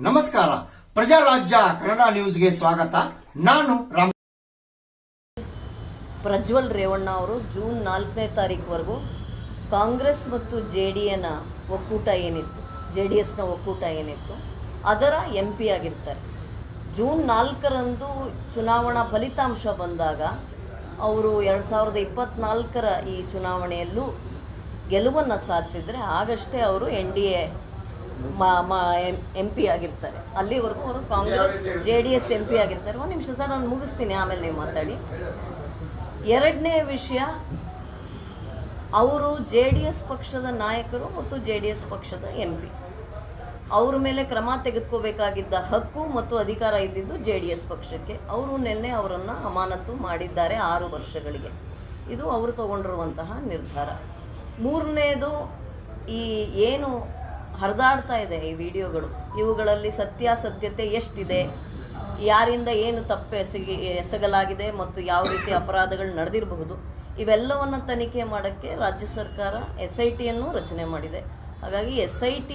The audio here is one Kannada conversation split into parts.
ನಮಸ್ಕಾರ, ಪ್ರಜಾರಾಜ್ಯ ಕನ್ನಡ ನ್ಯೂಸ್ಗೆ ಸ್ವಾಗತ. ನಾನು ರಾಮ್. ಪ್ರಜ್ವಲ್ ರೇವಣ್ಣ ಅವರು ಜೂನ್ 4ನೇ ತಾರೀಕುವರೆಗೂ ಕಾಂಗ್ರೆಸ್ ಮತ್ತು ಜೆಡಿಎಸ್ನ ಒಕ್ಕೂಟ ಏನಿತ್ತು ಅದರ MP ಆಗಿರ್ತಾರೆ. ಜೂನ್ 4ರಂದು ಚುನಾವಣಾ ಫಲಿತಾಂಶ ಬಂದಾಗ ಅವರು 2024ರ ಈ ಚುನಾವಣೆಯಲ್ಲೂ ಗೆಲುವನ್ನು ಸಾಧಿಸಿದರೆ ಆಗಷ್ಟೇ ಅವರು NDA MP ಆಗಿರ್ತಾರೆ. ಅಲ್ಲಿವರೆಗೂ ಅವರು ಕಾಂಗ್ರೆಸ್ JDS MP ಆಗಿರ್ತಾರೆ. ಒಂದು ನಿಮಿಷ ಸರ್, ನಾನು ಮುಗಿಸ್ತೀನಿ, ಆಮೇಲೆ ನೀವು ಮಾತಾಡಿ. ಎರಡನೇ ವಿಷಯ, ಅವರು JDS ಪಕ್ಷದ ನಾಯಕರು ಮತ್ತು JDS ಪಕ್ಷದ MP. ಅವ್ರ ಮೇಲೆ ಕ್ರಮ ತೆಗೆದುಕೋಬೇಕಾಗಿದ್ದ ಹಕ್ಕು ಮತ್ತು ಅಧಿಕಾರ ಇದ್ದಿದ್ದು JDS ಪಕ್ಷಕ್ಕೆ. ಅವರು ನಿನ್ನೆ ಅವರನ್ನು ಅಮಾನತು ಮಾಡಿದ್ದಾರೆ 6 ವರ್ಷಗಳಿಗೆ. ಇದು ಅವರು ತಗೊಂಡಿರುವಂತಹ ನಿರ್ಧಾರ. ಮೂರನೇದು, ಈ ಏನು ಹರಿದಾಡ್ತಾ ಇದೆ ಈ ವಿಡಿಯೋಗಳು, ಇವುಗಳಲ್ಲಿ ಸತ್ಯಾಸತ್ಯತೆ ಎಷ್ಟಿದೆ, ಯಾರಿಂದ ಏನು ತಪ್ಪು ಎಸಗಲಾಗಿದೆ ಮತ್ತು ಯಾವ ರೀತಿ ಅಪರಾಧಗಳು ನಡೆದಿರಬಹುದು, ಇವೆಲ್ಲವನ್ನು ತನಿಖೆ ಮಾಡೋಕ್ಕೆ ರಾಜ್ಯ ಸರ್ಕಾರ SITಯನ್ನು ರಚನೆ ಮಾಡಿದೆ. ಹಾಗಾಗಿ SIT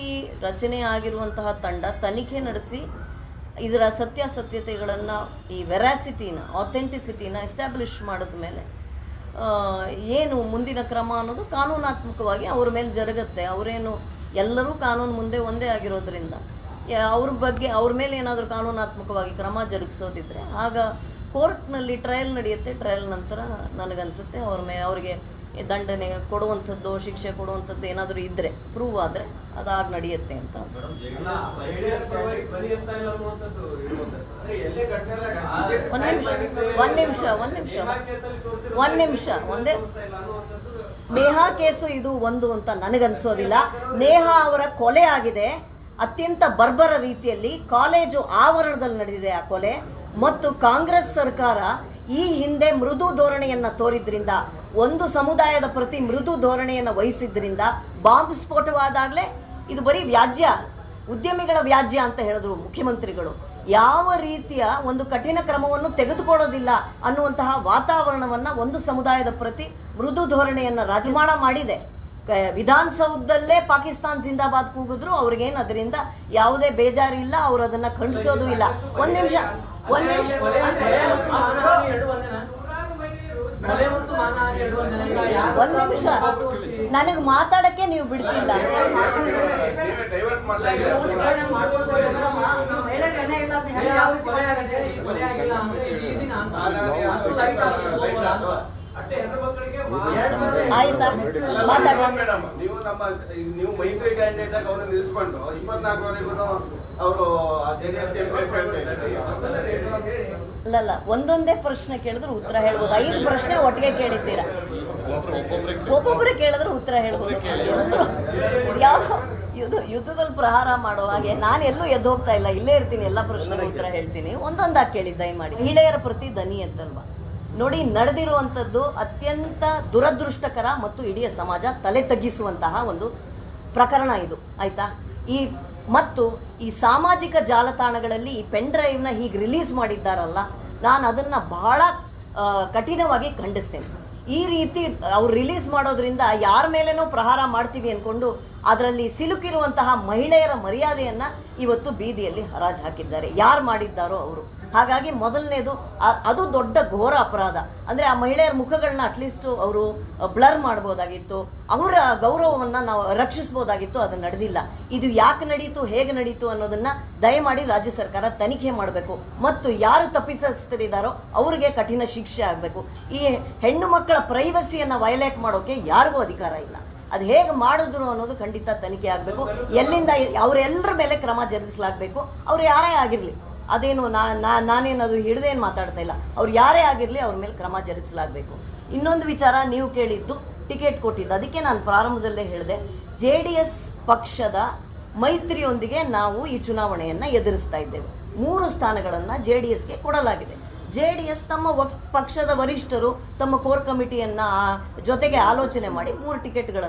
ರಚನೆ ಆಗಿರುವಂತಹ ತಂಡ ತನಿಖೆ ನಡೆಸಿ ಇದರ ಸತ್ಯಾಸತ್ಯತೆಗಳನ್ನು, ಈ ವೆರಾಸಿಟಿನ, ಅಥೆಂಟಿಸಿಟಿನ ಎಸ್ಟಾಬ್ಲಿಷ್ ಮಾಡಿದ ಮೇಲೆ ಏನು ಮುಂದಿನ ಕ್ರಮ ಅನ್ನೋದು ಕಾನೂನಾತ್ಮಕವಾಗಿ ಅವ್ರ ಮೇಲೆ ಜರುಗುತ್ತೆ. ಅವರೇನು ಎಲ್ಲರೂ ಕಾನೂನು ಮುಂದೆ ಒಂದೇ ಆಗಿರೋದ್ರಿಂದ ಅವ್ರ ಮೇಲೆ ಏನಾದರೂ ಕಾನೂನಾತ್ಮಕವಾಗಿ ಕ್ರಮ ಜರುಗಿಸೋದಿದ್ರೆ ಆಗ ಕೋರ್ಟ್ನಲ್ಲಿ ಟ್ರಯಲ್ ನಡೆಯುತ್ತೆ. ಟ್ರಯಲ್ ನಂತರ ನನಗನ್ಸುತ್ತೆ ಅವ್ರಿಗೆ ದಂಡನೆ ಕೊಡುವಂಥದ್ದು, ಶಿಕ್ಷೆ ಕೊಡುವಂಥದ್ದು ಏನಾದರೂ ಇದ್ದರೆ, ಪ್ರೂವ್ ಆದರೆ ಅದಾಗ ನಡೆಯುತ್ತೆ ಅಂತ ಅನ್ಸುತ್ತೆ. ಒಂದು ನಿಮಿಷ ಒಂದೇ. ನೇಹಾ ಕೇಸು ಇದು ಒಂದು ಅಂತ ನನಗನ್ಸೋದಿಲ್ಲ. ನೇಹಾ ಅವರ ಕೊಲೆ ಆಗಿದೆ ಅತ್ಯಂತ ಬರ್ಬರ ರೀತಿಯಲ್ಲಿ, ಕಾಲೇಜು ಆವರಣದಲ್ಲಿ ನಡೆದಿದೆ ಆ ಕೊಲೆ. ಮತ್ತು ಕಾಂಗ್ರೆಸ್ ಸರ್ಕಾರ ಈ ಹಿಂದೆ ಮೃದು ಧೋರಣೆಯನ್ನ ತೋರಿದ್ರಿಂದ, ಒಂದು ಸಮುದಾಯದ ಪ್ರತಿ ಮೃದು ಧೋರಣೆಯನ್ನು ವಹಿಸಿದ್ರಿಂದ ಬಾಂಬ್ ಸ್ಫೋಟವಾದಾಗಲೇ ಇದು ಬರೀ ವ್ಯಾಜ್ಯ, ಉದ್ಯಮಿಗಳ ವ್ಯಾಜ್ಯ ಅಂತ ಹೇಳಿದ್ರು ಮುಖ್ಯಮಂತ್ರಿಗಳು. ಯಾವ ರೀತಿಯ ಒಂದು ಕಠಿಣ ಕ್ರಮವನ್ನು ತೆಗೆದುಕೊಳ್ಳೋದಿಲ್ಲ ಅನ್ನುವಂತಹ ವಾತಾವರಣವನ್ನು ಒಂದು ಸಮುದಾಯದ ಪ್ರತಿ ಮೃದು ಧೋರಣೆಯನ್ನು ರಾಜಮಾಡ ಮಾಡಿದೆ. ವಿಧಾನಸೌಧದಲ್ಲೇ ಪಾಕಿಸ್ತಾನ್ ಜಿಂದಾಬಾದ್ ಕೂಗಿದ್ರು, ಅವ್ರಿಗೇನು ಅದರಿಂದ ಯಾವುದೇ ಬೇಜಾರಿಲ್ಲ, ಅವ್ರು ಅದನ್ನ ಖಂಡಿಸೋದು ಇಲ್ಲ. ಒಂದ್ ನಿಮಿಷ ನನಗೆ ಮಾತಾಡಕ್ಕೆ ನೀವು ಬಿಡ್ತಿಲ್ಲ. ಆಯ್ತಾ, ಮಾತಾಡ. ನೀವು ಮೈತ್ರಿ ಕ್ಯಾಂಡಿಡೇಟ್ ಆಗಿ ಅವ್ರನ್ನ ನಿಲ್ಸ್ಕೊಂಡು 24ವರೆಗೂ ಅವರು ಅಲ್ಲಲ್ಲ, ಒಂದೊಂದೇ ಪ್ರಶ್ನೆ ಕೇಳಿದ್ರೆ ಉತ್ತರ ಹೇಳ್ಬೋದು. 5 ಪ್ರಶ್ನೆ ಒಟ್ಟಿಗೆ ಕೇಳಿದ್ದೀರಾ, ಒಬ್ಬೊಬ್ಬರೇ ಕೇಳಿದ್ರೆ ಉತ್ತರ ಹೇಳ್ಬೋದು. ಯಾವ ಯುದ್ಧದಲ್ಲಿ ಪ್ರಹಾರ ಮಾಡೋ ಹಾಗೆ ನಾನು ಎಲ್ಲೂ ಎದ್ದು ಹೋಗ್ತಾ ಇಲ್ಲ, ಇಲ್ಲೇ ಇರ್ತೀನಿ, ಎಲ್ಲ ಪ್ರಶ್ನೆಗೆ ಉತ್ತರ ಹೇಳ್ತೀನಿ. ಒಂದೊಂದಾಗಿ ಕೇಳಿ ದಯಮಾಡಿ. ಮಹಿಳೆಯರ ಪ್ರತಿ ದನಿ ಅಂತಲ್ವಾ ನೋಡಿ, ನಡೆದಿರುವಂಥದ್ದು ಅತ್ಯಂತ ದುರದೃಷ್ಟಕರ ಮತ್ತು ಇಡೀ ಸಮಾಜ ತಲೆ ತಗ್ಗಿಸುವಂತಹ ಒಂದು ಪ್ರಕರಣ ಇದು, ಆಯ್ತಾ? ಮತ್ತು ಈ ಸಾಮಾಜಿಕ ಜಾಲತಾಣಗಳಲ್ಲಿ ಈ ಪೆನ್ ಡ್ರೈವ್ನ ಹೀಗೆ ರಿಲೀಸ್ ಮಾಡಿದ್ದಾರಲ್ಲ, ನಾನು ಅದನ್ನು ಬಹಳ ಕಠಿಣವಾಗಿ ಖಂಡಿಸ್ತೇನೆ. ಈ ರೀತಿ ಅವ್ರು ರಿಲೀಸ್ ಮಾಡೋದ್ರಿಂದ ಯಾರ ಮೇಲೇನೋ ಪ್ರಹಾರ ಮಾಡ್ತೀವಿ ಅಂದ್ಕೊಂಡು ಅದರಲ್ಲಿ ಸಿಲುಕಿರುವಂತಹ ಮಹಿಳೆಯರ ಮರ್ಯಾದೆಯನ್ನು ಇವತ್ತು ಬೀದಿಯಲ್ಲಿ ಹರಾಜು ಹಾಕಿದ್ದಾರೆ, ಯಾರು ಮಾಡಿದ್ದಾರೋ ಅವರು. ಹಾಗಾಗಿ ಮೊದಲನೇದು ಅದು ದೊಡ್ಡ ಘೋರ ಅಪರಾಧ. ಅಂದರೆ ಆ ಮಹಿಳೆಯರ ಮುಖಗಳನ್ನ ಅಟ್ಲೀಸ್ಟ್ ಅವರು ಬ್ಲರ್ ಮಾಡ್ಬೋದಾಗಿತ್ತು, ಅವರ ಗೌರವವನ್ನು ನಾವು ರಕ್ಷಿಸ್ಬೋದಾಗಿತ್ತು, ಅದು ನಡೆದಿಲ್ಲ. ಇದು ಯಾಕೆ ನಡೀತು, ಹೇಗೆ ನಡೀತು ಅನ್ನೋದನ್ನ ದಯಮಾಡಿ ರಾಜ್ಯ ಸರ್ಕಾರ ತನಿಖೆ ಮಾಡಬೇಕು. ಮತ್ತು ಯಾರು ತಪ್ಪಿಸಿದ್ದಾರೋ ಅವರಿಗೆ ಕಠಿಣ ಶಿಕ್ಷೆ ಆಗಬೇಕು. ಈ ಹೆಣ್ಣು ಮಕ್ಕಳ ಪ್ರೈವಸಿಯನ್ನು ವಯಲೇಟ್ ಮಾಡೋಕೆ ಯಾರಿಗೂ ಅಧಿಕಾರ ಇಲ್ಲ. ಅದು ಹೇಗೆ ಮಾಡಿದ್ರು ಅನ್ನೋದು ಖಂಡಿತ ತನಿಖೆ ಆಗಬೇಕು. ಎಲ್ಲಿಂದ ಅವರೆಲ್ಲರ ಮೇಲೆ ಕ್ರಮ ಜರುಗಿಸಲಾಗಬೇಕು. ಅವ್ರು ಯಾರೇ ಆಗಿರಲಿ, ಅದೇನು ನಾನೇನದು ಹಿಡಿದೇನು ಮಾತಾಡ್ತಾ ಇಲ್ಲ, ಅವ್ರು ಯಾರೇ ಆಗಿರಲಿ ಅವ್ರ ಮೇಲೆ ಕ್ರಮ ಜರುಗಿಸಲಾಗಬೇಕು. ಇನ್ನೊಂದು ವಿಚಾರ, ನೀವು ಕೇಳಿದ್ದು ಟಿಕೆಟ್ ಕೊಟ್ಟಿದ್ದು, ಅದಕ್ಕೆ ನಾನು ಪ್ರಾರಂಭದಲ್ಲೇ ಹೇಳಿದೆ, JDS ಪಕ್ಷದ ಮೈತ್ರಿಯೊಂದಿಗೆ ನಾವು ಈ ಚುನಾವಣೆಯನ್ನು ಎದುರಿಸ್ತಾ ಇದ್ದೇವೆ. 3 ಸ್ಥಾನಗಳನ್ನು JDSಗೆ ಕೊಡಲಾಗಿದೆ. JDS ತಮ್ಮ ಪಕ್ಷದ ವರಿಷ್ಠರು ತಮ್ಮ ಕೋರ್ ಕಮಿಟಿಯನ್ನು ಜೊತೆಗೆ ಆಲೋಚನೆ ಮಾಡಿ 3 ಟಿಕೆಟ್ಗಳನ್ನು